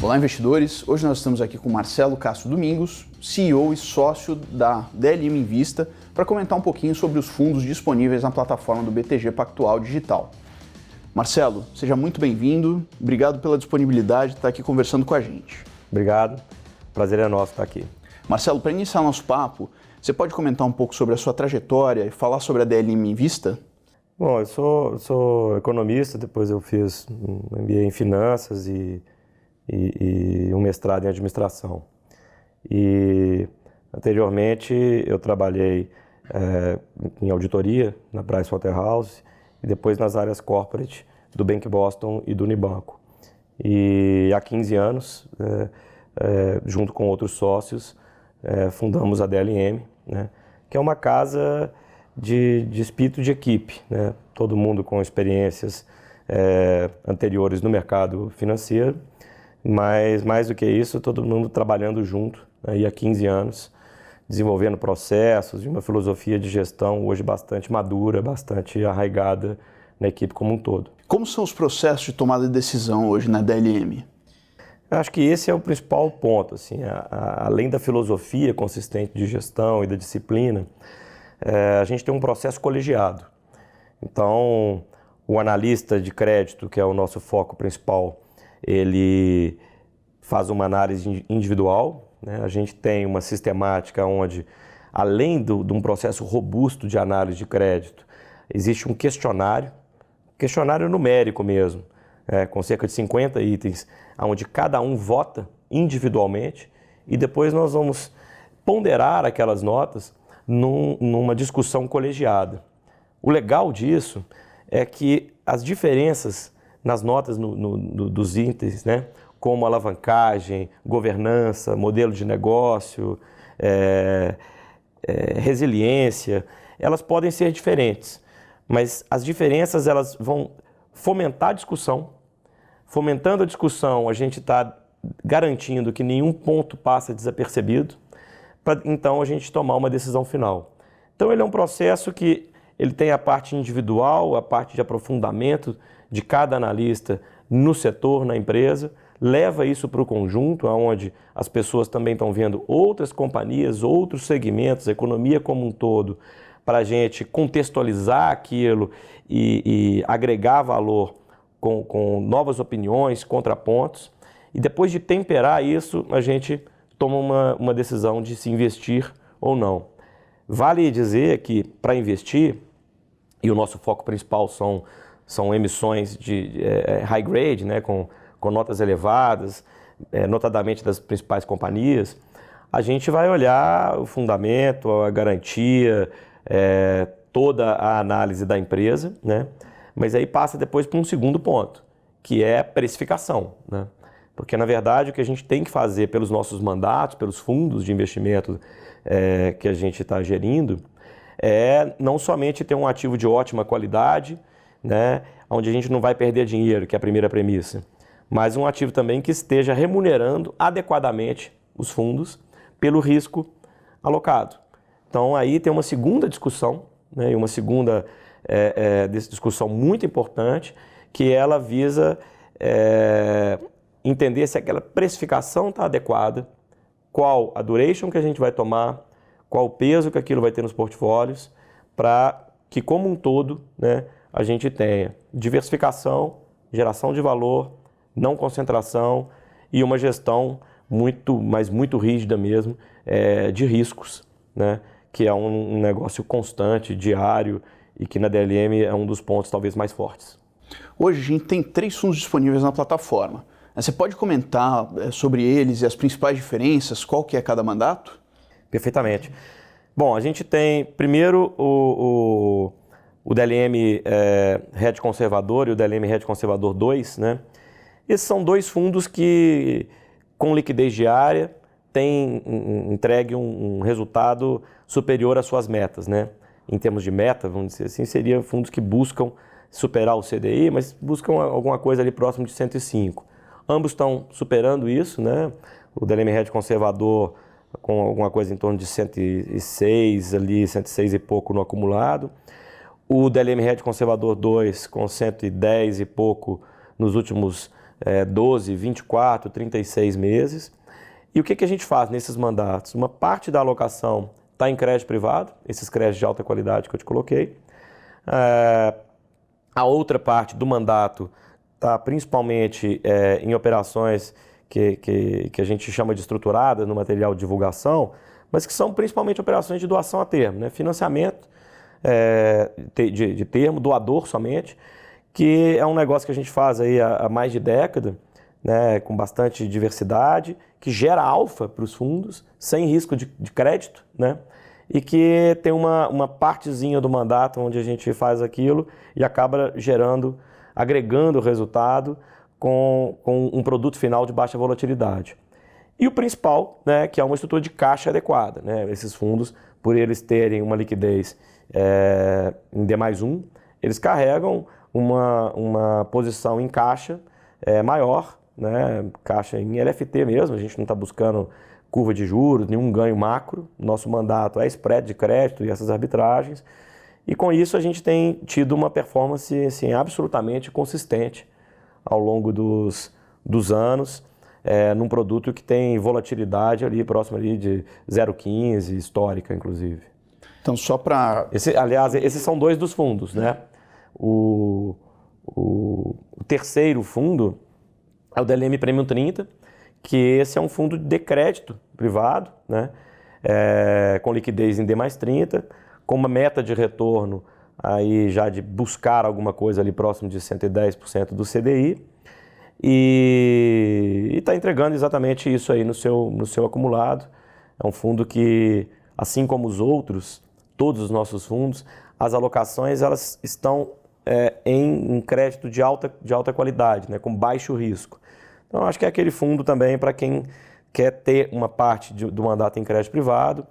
Olá, investidores! Hoje nós estamos aqui com Marcelo Castro Domingos, CEO e sócio da DLM Invista, para comentar um pouquinho sobre os fundos disponíveis na plataforma do BTG Pactual Digital. Marcelo, seja muito bem-vindo, obrigado pela disponibilidade de estar aqui conversando com a gente. Obrigado, prazer é nosso estar aqui. Marcelo, para iniciar nosso papo, você pode comentar um pouco sobre a sua trajetória e falar sobre a DLM Invista? Bom, eu sou economista, depois eu fiz um MBA em finanças e um mestrado em administração. E anteriormente eu trabalhei em auditoria na Pricewaterhouse e depois nas áreas corporate do Bank Boston e do Unibanco. E há 15 anos, junto com outros sócios, fundamos a DLM, né, que é uma casa de espírito de equipe, né, todo mundo com experiências anteriores no mercado financeiro, mas mais do que isso, todo mundo trabalhando junto aí há 15 anos, desenvolvendo processos e uma filosofia de gestão hoje bastante madura, bastante arraigada na equipe como um todo. Como são os processos de tomada de decisão hoje na DLM? Acho que esse é o principal ponto, assim, além da filosofia consistente de gestão e da disciplina, a gente tem um processo colegiado. Então, o analista de crédito, que é o nosso foco principal, ele faz uma análise individual, né? A gente tem uma sistemática onde, além de um processo robusto de análise de crédito, existe um questionário numérico mesmo, com cerca de 50 itens, onde cada um vota individualmente e depois nós vamos ponderar aquelas notas numa discussão colegiada. O legal disso é que as diferenças nas notas dos itens, né, como alavancagem, governança, modelo de negócio, resiliência, elas podem ser diferentes, mas as diferenças elas vão fomentar a discussão. Fomentando a discussão, a gente está garantindo que nenhum ponto passa desapercebido, para então a gente tomar uma decisão final. Então ele é um processo que ele tem a parte individual, a parte de aprofundamento de cada analista no setor, na empresa, leva isso para o conjunto, onde as pessoas também estão vendo outras companhias, outros segmentos, a economia como um todo, para a gente contextualizar aquilo e agregar valor com novas opiniões, contrapontos, e depois de temperar isso, a gente toma uma decisão de se investir ou não. Vale dizer que para investir, e o nosso foco principal são emissões de high grade, né, com notas elevadas, notadamente das principais companhias, a gente vai olhar o fundamento, a garantia, toda a análise da empresa, né? Mas aí passa depois para um segundo ponto, que é a precificação, né? Porque, na verdade, o que a gente tem que fazer pelos nossos mandatos, pelos fundos de investimento que a gente está gerindo, é não somente ter um ativo de ótima qualidade, né, onde a gente não vai perder dinheiro, que é a primeira premissa, mas um ativo também que esteja remunerando adequadamente os fundos pelo risco alocado. Então, aí tem uma segunda discussão, né, e uma segunda discussão muito importante, que ela visa entender se aquela precificação está adequada, qual a duration que a gente vai tomar, qual o peso que aquilo vai ter nos portfólios, para que, como um todo, né, a gente tenha diversificação, geração de valor, não concentração e uma gestão muito rígida mesmo de riscos, né, que é um negócio constante, diário, e que na DLM é um dos pontos talvez mais fortes. Hoje a gente tem 3 fundos disponíveis na plataforma. Você pode comentar sobre eles e as principais diferenças, qual que é cada mandato? Perfeitamente. Bom, a gente tem primeiro o DLM Hedge Conservador e o DLM Hedge Conservador 2, né? Esses são 2 fundos que, com liquidez diária, têm entregue um resultado superior às suas metas, né? Em termos de meta, vamos dizer assim, seriam fundos que buscam superar o CDI, mas buscam alguma coisa ali próximo de 105. Ambos estão superando isso, né? O DLM Hedge Conservador com alguma coisa em torno de 106, ali, 106 e pouco no acumulado. O DLM Hedge Conservador 2 com 110 e pouco nos últimos 12, 24, 36 meses. E o que a gente faz nesses mandatos? Uma parte da alocação está em crédito privado, esses créditos de alta qualidade que eu te coloquei. A outra parte do mandato está principalmente em operações que a gente chama de estruturadas no material de divulgação, mas que são principalmente operações de doação a termo, né? Financiamento de termo, doador somente, que é um negócio que a gente faz aí há mais de década, né? Com bastante diversidade, que gera alfa para os fundos, sem risco de crédito, né? E que tem uma partezinha do mandato onde a gente faz aquilo e acaba agregando o resultado com um produto final de baixa volatilidade. E o principal, né, que é uma estrutura de caixa adequada, né? Esses fundos, por eles terem uma liquidez em D+1, eles carregam uma posição em caixa maior, né? Caixa em LFT mesmo, a gente não está buscando curva de juros, nenhum ganho macro. Nosso mandato é spread de crédito e essas arbitragens. E com isso a gente tem tido uma performance assim, absolutamente consistente ao longo dos anos, num produto que tem volatilidade ali próximo ali de 0,15, histórica inclusive. Então só para... Aliás, esses são dois dos fundos, né? O terceiro fundo é o DLM Premium 30, que esse é um fundo de crédito privado, né? Com liquidez em D+30, com uma meta de retorno aí já de buscar alguma coisa ali próximo de 110% do CDI, e está entregando exatamente isso aí no seu acumulado. É um fundo que, assim como os outros, todos os nossos fundos, as alocações elas estão em crédito de alta qualidade, né? Com baixo risco. Então, acho que é aquele fundo também para quem quer ter uma parte do mandato em crédito privado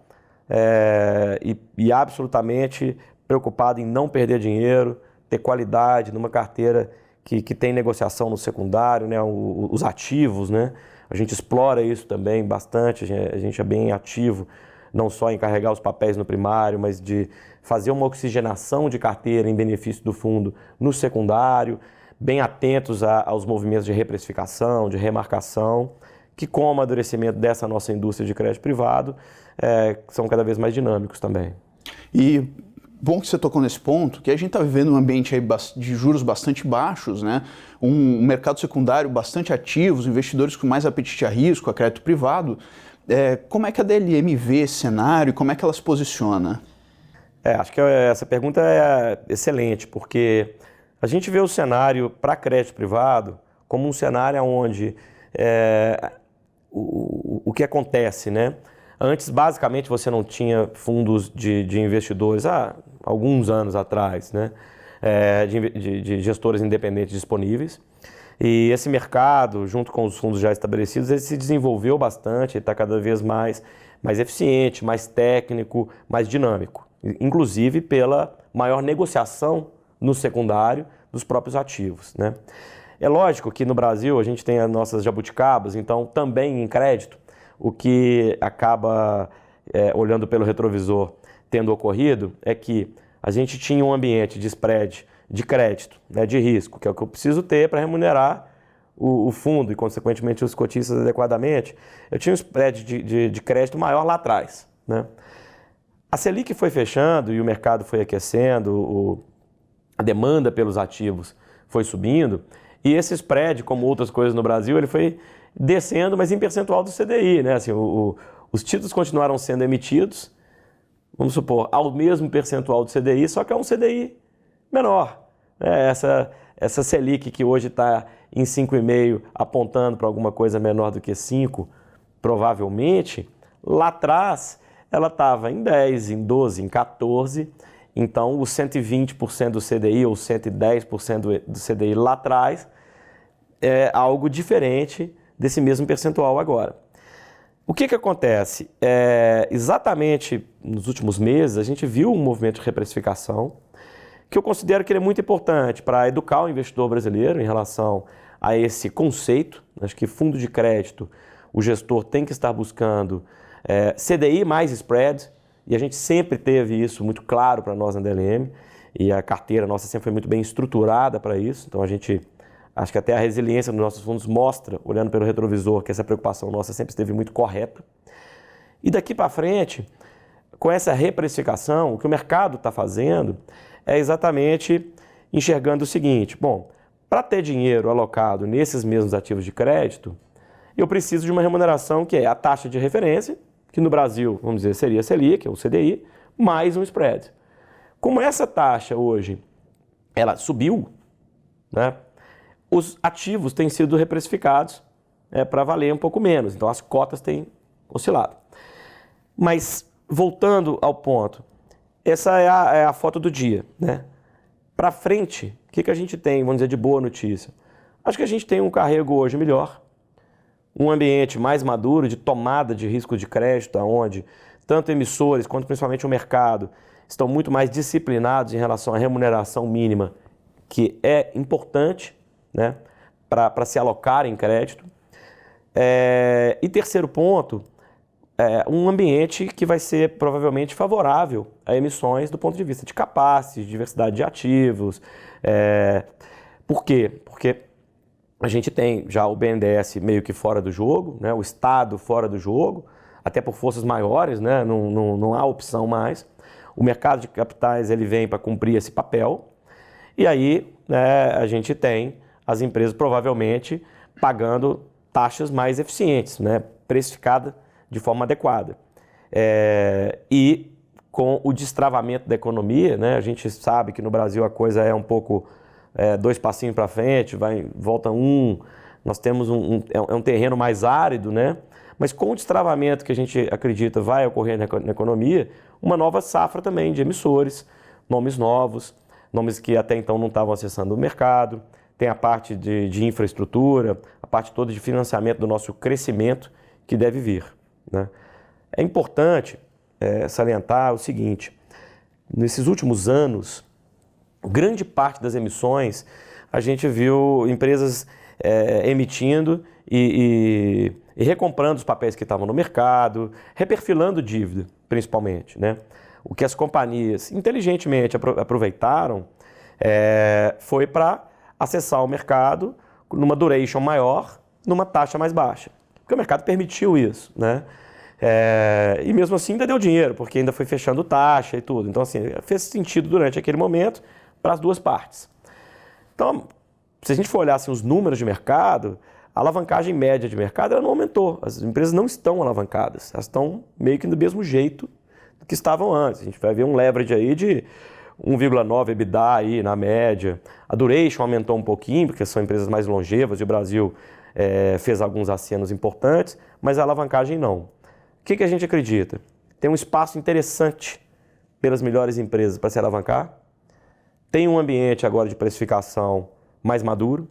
e absolutamente preocupado em não perder dinheiro, ter qualidade numa carteira que tem negociação no secundário, né? Os ativos, né? A gente explora isso também bastante, a gente é bem ativo, não só em carregar os papéis no primário, mas de fazer uma oxigenação de carteira em benefício do fundo no secundário, bem atentos aos movimentos de reprecificação, de remarcação, que com o amadurecimento dessa nossa indústria de crédito privado, são cada vez mais dinâmicos também. E bom que você tocou nesse ponto, que a gente está vivendo um ambiente aí de juros bastante baixos, né? Um mercado secundário bastante ativo, os investidores com mais apetite a risco, a crédito privado. Como é que a DLM vê esse cenário e como é que ela se posiciona? Acho que essa pergunta é excelente, porque a gente vê o cenário para crédito privado como um cenário onde o que acontece, né? Antes, basicamente, você não tinha fundos de investidores há alguns anos atrás, né? De gestores independentes disponíveis. E esse mercado, junto com os fundos já estabelecidos, ele se desenvolveu bastante, está cada vez mais eficiente, mais técnico, mais dinâmico. Inclusive pela maior negociação no secundário dos próprios ativos, né? É lógico que no Brasil a gente tem as nossas jabuticabas, então também em crédito, o que acaba, olhando pelo retrovisor, tendo ocorrido, é que a gente tinha um ambiente de spread de crédito, né, de risco, que é o que eu preciso ter para remunerar o fundo e, consequentemente, os cotistas adequadamente. Eu tinha um spread de crédito maior lá atrás, né? A Selic foi fechando e o mercado foi aquecendo, a demanda pelos ativos foi subindo, e esse spread, como outras coisas no Brasil, ele foi descendo, mas em percentual do CDI, né? Assim, os títulos continuaram sendo emitidos, vamos supor, ao mesmo percentual do CDI, só que é um CDI menor. Essa Selic que hoje está em 5,5, apontando para alguma coisa menor do que 5, provavelmente, lá atrás ela estava em 10, em 12, em 14, então os 120% do CDI ou 110% do CDI lá atrás é algo diferente desse mesmo percentual agora. O que acontece? Exatamente nos últimos meses a gente viu um movimento de reprecificação que eu considero que ele é muito importante para educar o investidor brasileiro em relação a esse conceito. Acho que fundo de crédito, o gestor tem que estar buscando CDI mais spread, e a gente sempre teve isso muito claro para nós na DLM, e a carteira nossa sempre foi muito bem estruturada para isso, então a gente Acho que até a resiliência dos nossos fundos mostra, olhando pelo retrovisor, que essa preocupação nossa sempre esteve muito correta. E daqui para frente, com essa reprecificação, o que o mercado está fazendo é exatamente enxergando o seguinte: bom, para ter dinheiro alocado nesses mesmos ativos de crédito, eu preciso de uma remuneração que é a taxa de referência, que no Brasil, vamos dizer, seria a Selic, ou o CDI, mais um spread. Como essa taxa hoje, ela subiu, né, os ativos têm sido reprecificados para valer um pouco menos, então as cotas têm oscilado. Mas, voltando ao ponto, essa é a foto do dia, né? Para frente, o que a gente tem, vamos dizer, de boa notícia? Acho que a gente tem um carrego hoje melhor, um ambiente mais maduro de tomada de risco de crédito, onde tanto emissores quanto principalmente o mercado estão muito mais disciplinados em relação à remuneração mínima, que é importante, né, para se alocar em crédito. E terceiro ponto, um ambiente que vai ser provavelmente favorável a emissões do ponto de vista de capacity, de diversidade de ativos. Por quê? Porque a gente tem já o BNDES meio que fora do jogo, né, o Estado fora do jogo, até por forças maiores, né, não há opção mais. O mercado de capitais ele vem para cumprir esse papel. E aí, né, a gente tem as empresas provavelmente pagando taxas mais eficientes, né, precificada de forma adequada. E com o destravamento da economia, né, a gente sabe que no Brasil a coisa é um pouco 2 passinhos para frente, volta um, nós temos um terreno mais árido, né? Mas com o destravamento que a gente acredita vai ocorrer na economia, uma nova safra também de emissores, nomes novos, nomes que até então não estavam acessando o mercado, tem a parte de infraestrutura, a parte toda de financiamento do nosso crescimento que deve vir, né? É importante salientar o seguinte: nesses últimos anos, grande parte das emissões a gente viu empresas emitindo e recomprando os papéis que estavam no mercado, reperfilando dívida, principalmente, né? O que as companhias inteligentemente aproveitaram foi para acessar o mercado numa duration maior, numa taxa mais baixa. Porque o mercado permitiu isso, né? E mesmo assim ainda deu dinheiro, porque ainda foi fechando taxa e tudo. Então, assim, fez sentido durante aquele momento para as duas partes. Então, se a gente for olhar assim, os números de mercado, a alavancagem média de mercado ela não aumentou. As empresas não estão alavancadas, elas estão meio que do mesmo jeito do que estavam antes. A gente vai ver um leverage aí de 1,9 EBITDA aí na média. A duration aumentou um pouquinho, porque são empresas mais longevas e o Brasil fez alguns acenos importantes, mas a alavancagem não. O que a gente acredita? Tem um espaço interessante pelas melhores empresas para se alavancar. Tem um ambiente agora de precificação mais maduro.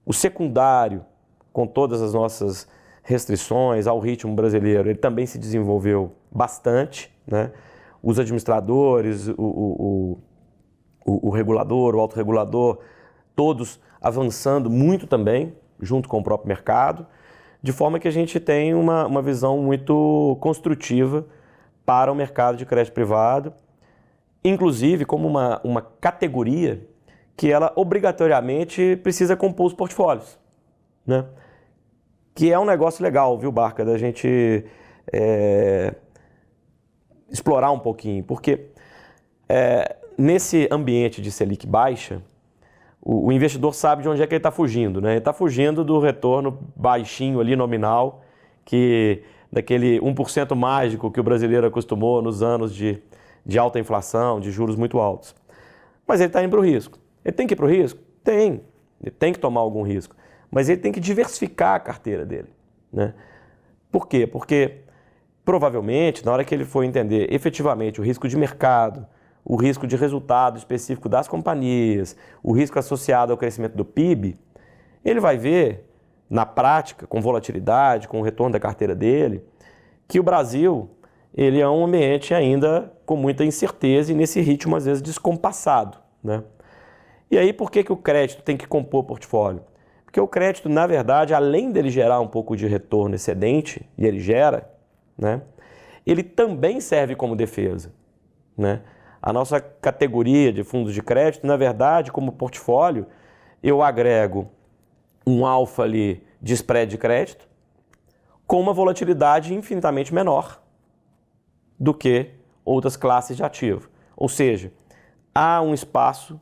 O secundário, com todas as nossas restrições ao ritmo brasileiro, ele também se desenvolveu bastante, né? Os administradores, o regulador, o autorregulador, todos avançando muito também, junto com o próprio mercado, de forma que a gente tem uma visão muito construtiva para o mercado de crédito privado, inclusive como uma categoria que ela obrigatoriamente precisa compor os portfólios, né? Que é um negócio legal, viu, Barca, da gente explorar um pouquinho, porque nesse ambiente de Selic baixa, o investidor sabe de onde é que ele está fugindo, né? Ele está fugindo do retorno baixinho ali nominal, daquele 1% mágico que o brasileiro acostumou nos anos de alta inflação, de juros muito altos. Mas ele está indo para o risco. Ele tem que ir para o risco? Tem. Ele tem que tomar algum risco. Mas ele tem que diversificar a carteira dele, né? Por quê? Porque provavelmente, na hora que ele for entender efetivamente o risco de mercado, o risco de resultado específico das companhias, o risco associado ao crescimento do PIB, ele vai ver, na prática, com volatilidade, com o retorno da carteira dele, que o Brasil ele é um ambiente ainda com muita incerteza e nesse ritmo, às vezes, descompassado, né? E aí, por que o crédito tem que compor o portfólio? Porque o crédito, na verdade, além dele gerar um pouco de retorno excedente, e ele gera, né, ele também serve como defesa, né? A nossa categoria de fundos de crédito, na verdade, como portfólio, eu agrego um alfa ali de spread de crédito, com uma volatilidade infinitamente menor do que outras classes de ativo. Ou seja, há um espaço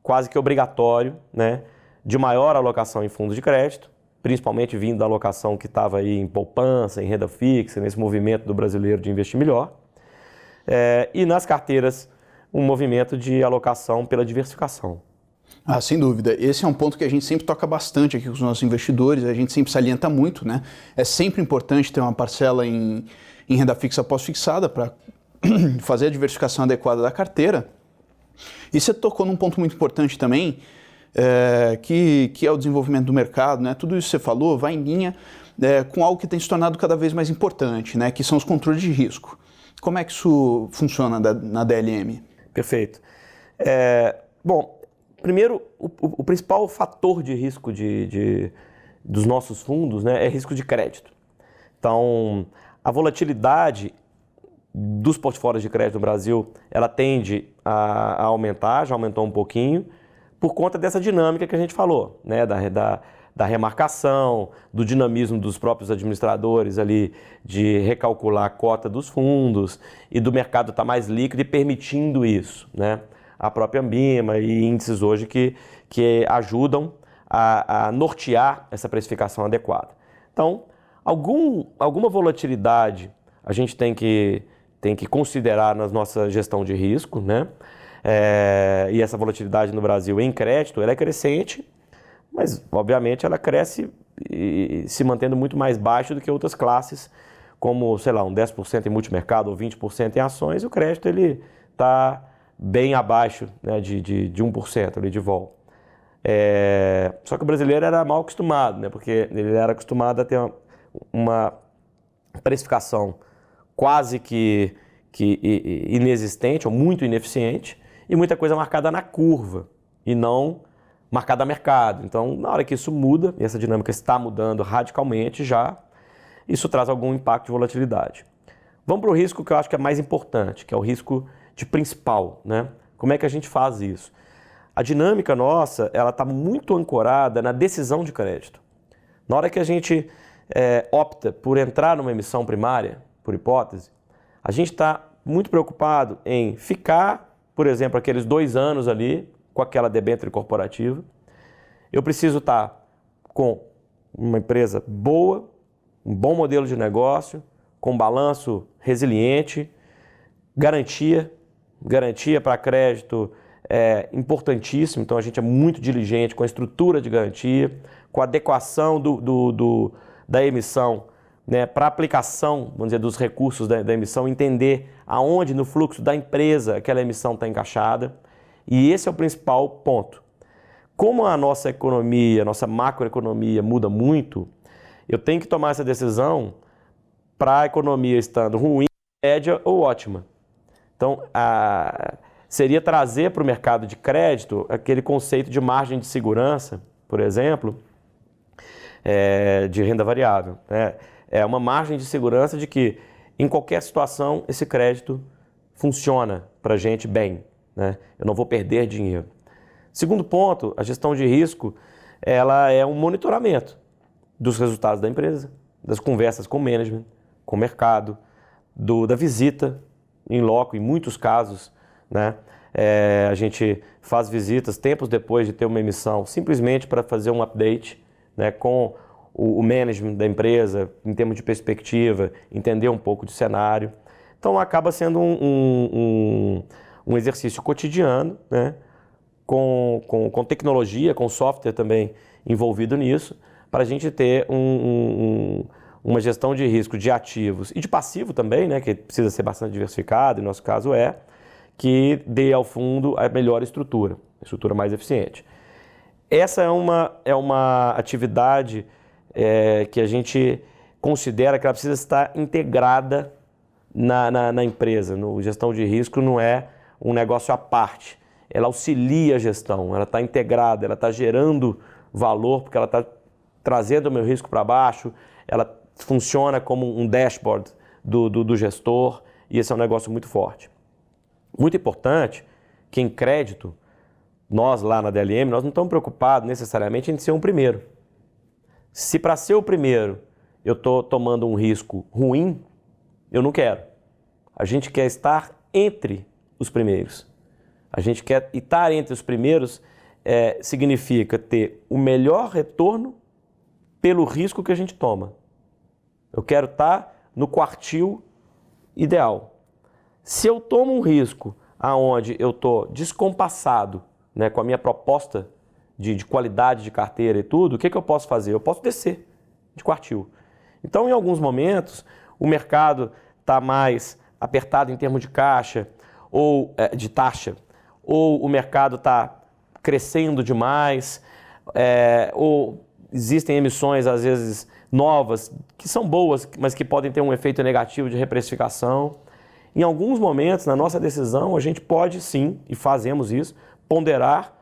quase que obrigatório, né, de maior alocação em fundos de crédito, principalmente vindo da alocação que estava aí em poupança, em renda fixa, nesse movimento do brasileiro de investir melhor. E nas carteiras, um movimento de alocação pela diversificação. Ah, sem dúvida. Esse é um ponto que a gente sempre toca bastante aqui com os nossos investidores, a gente sempre salienta muito, né? É sempre importante ter uma parcela em renda fixa pós-fixada para fazer a diversificação adequada da carteira. E você tocou num ponto muito importante também, que é o desenvolvimento do mercado, né? Tudo isso que você falou vai em linha com algo que tem se tornado cada vez mais importante, né? Que são os controles de risco. Como é que isso funciona na DLM? Perfeito. Bom, primeiro, o principal fator de risco dos nossos fundos, né, é risco de crédito. Então, a volatilidade dos portfólios de crédito no Brasil, ela tende a aumentar, já aumentou um pouquinho, por conta dessa dinâmica que a gente falou, né, da remarcação, do dinamismo dos próprios administradores ali de recalcular a cota dos fundos e do mercado estar mais líquido e permitindo isso, né? A própria Ambima e índices hoje que ajudam a nortear essa precificação adequada. Então, alguma volatilidade a gente tem que considerar na nossa gestão de risco, né? E essa volatilidade no Brasil em crédito, ela é crescente, mas obviamente ela cresce se mantendo muito mais baixo do que outras classes, como, sei lá, um 10% em multimercado ou 20% em ações. O crédito ele está bem abaixo, né, de 1% ali de vol. Só que o brasileiro era mal acostumado, né, porque ele era acostumado a ter uma precificação quase que inexistente ou muito ineficiente e muita coisa marcada na curva e não marcada a mercado. Então, na hora que isso muda, e essa dinâmica está mudando radicalmente já, isso traz algum impacto de volatilidade. Vamos para o risco que eu acho que é mais importante, que é o risco de principal, né? Como é que a gente faz isso? A dinâmica nossa, ela está muito ancorada na decisão de crédito. Na hora que a gente opta por entrar numa emissão primária, por hipótese, a gente está muito preocupado em ficar, por exemplo, aqueles 2 anos ali com aquela debênture corporativa. Eu preciso estar com uma empresa boa, um bom modelo de negócio, com balanço resiliente, garantia para crédito é importantíssimo, então a gente é muito diligente com a estrutura de garantia, com a adequação da emissão, né, para a aplicação, vamos dizer, dos recursos da emissão, entender aonde no fluxo da empresa aquela emissão está encaixada. E esse é o principal ponto. Como a nossa economia, a nossa macroeconomia muda muito, eu tenho que tomar essa decisão para a economia estando ruim, média ou ótima. Então, seria trazer para o mercado de crédito aquele conceito de margem de segurança, por exemplo, de renda variável. É uma margem de segurança de que, em qualquer situação, esse crédito funciona para a gente bem, né? Eu não vou perder dinheiro. Segundo ponto, a gestão de risco, ela é um monitoramento dos resultados da empresa, das conversas com o management, com o mercado, da visita em loco, em muitos casos, né? A gente faz visitas tempos depois de ter uma emissão, simplesmente para fazer um update, né, com o management da empresa, em termos de perspectiva, entender um pouco de cenário. Então acaba sendo um exercício cotidiano, né, com tecnologia, com software também envolvido nisso, para a gente ter uma gestão de risco de ativos e de passivo também, né, que precisa ser bastante diversificado, em nosso caso que dê ao fundo a melhor estrutura mais eficiente. Essa é uma atividade que a gente considera que ela precisa estar integrada na empresa. Gestão de risco não é um negócio à parte. Ela auxilia a gestão, ela está integrada, ela está gerando valor, porque ela está trazendo o meu risco para baixo, ela funciona como um dashboard do gestor, e esse é um negócio muito forte. Muito importante que em crédito, nós lá na DLM, nós não estamos preocupados necessariamente em ser um primeiro. Se para ser o primeiro eu estou tomando um risco ruim, eu não quero. A gente quer estar entre os primeiros. A gente quer estar entre os primeiros significa ter o melhor retorno pelo risco que a gente toma. Eu quero estar no quartil ideal. Se eu tomo um risco aonde eu estou descompassado, né, com a minha proposta de qualidade de carteira e tudo, o que eu posso fazer? Eu posso descer de quartil. Então, em alguns momentos, o mercado está mais apertado em termos de caixa ou de taxa, ou o mercado está crescendo demais, ou existem emissões, às vezes, novas, que são boas, mas que podem ter um efeito negativo de reprecificação. Em alguns momentos, na nossa decisão, a gente pode sim, e fazemos isso, ponderar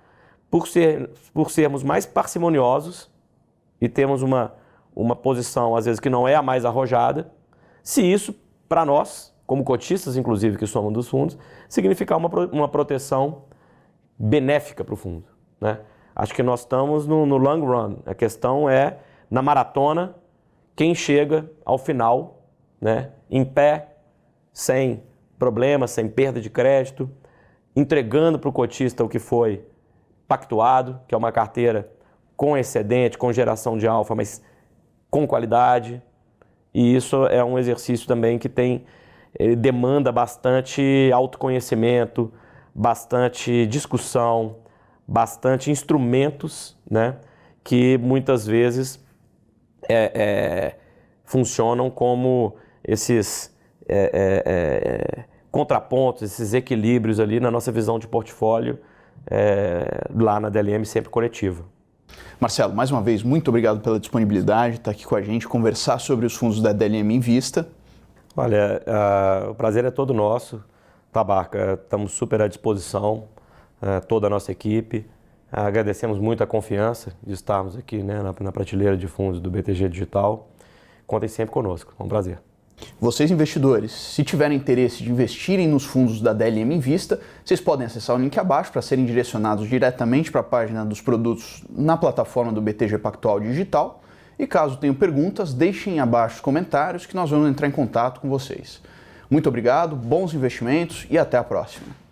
por sermos mais parcimoniosos e temos uma posição, às vezes, que não é a mais arrojada, se isso, para nós, como cotistas, inclusive, que somos dos fundos, significar uma proteção benéfica para o fundo, né? Acho que nós estamos no long run. A questão é, na maratona, quem chega ao final, né, em pé, sem problema, sem perda de crédito, entregando para o cotista o que foi pactuado, que é uma carteira com excedente, com geração de alfa, mas com qualidade. E isso é um exercício também que demanda bastante autoconhecimento, bastante discussão, bastante instrumentos, né, que muitas vezes funcionam como esses contrapontos, esses equilíbrios ali na nossa visão de portfólio, lá na DLM sempre coletiva. Marcelo, mais uma vez, muito obrigado pela disponibilidade de estar aqui com a gente, conversar sobre os fundos da DLM em Vista. Olha, o prazer é todo nosso, Tabarca, estamos super à disposição, toda a nossa equipe. Agradecemos muito a confiança de estarmos aqui, né, na prateleira de fundos do BTG Digital. Contem sempre conosco, é um prazer. Vocês, investidores, se tiverem interesse de investirem nos fundos da DLM em Vista, vocês podem acessar o link abaixo para serem direcionados diretamente para a página dos produtos na plataforma do BTG Pactual Digital. E caso tenham perguntas, deixem abaixo os comentários que nós vamos entrar em contato com vocês. Muito obrigado, bons investimentos e até a próxima.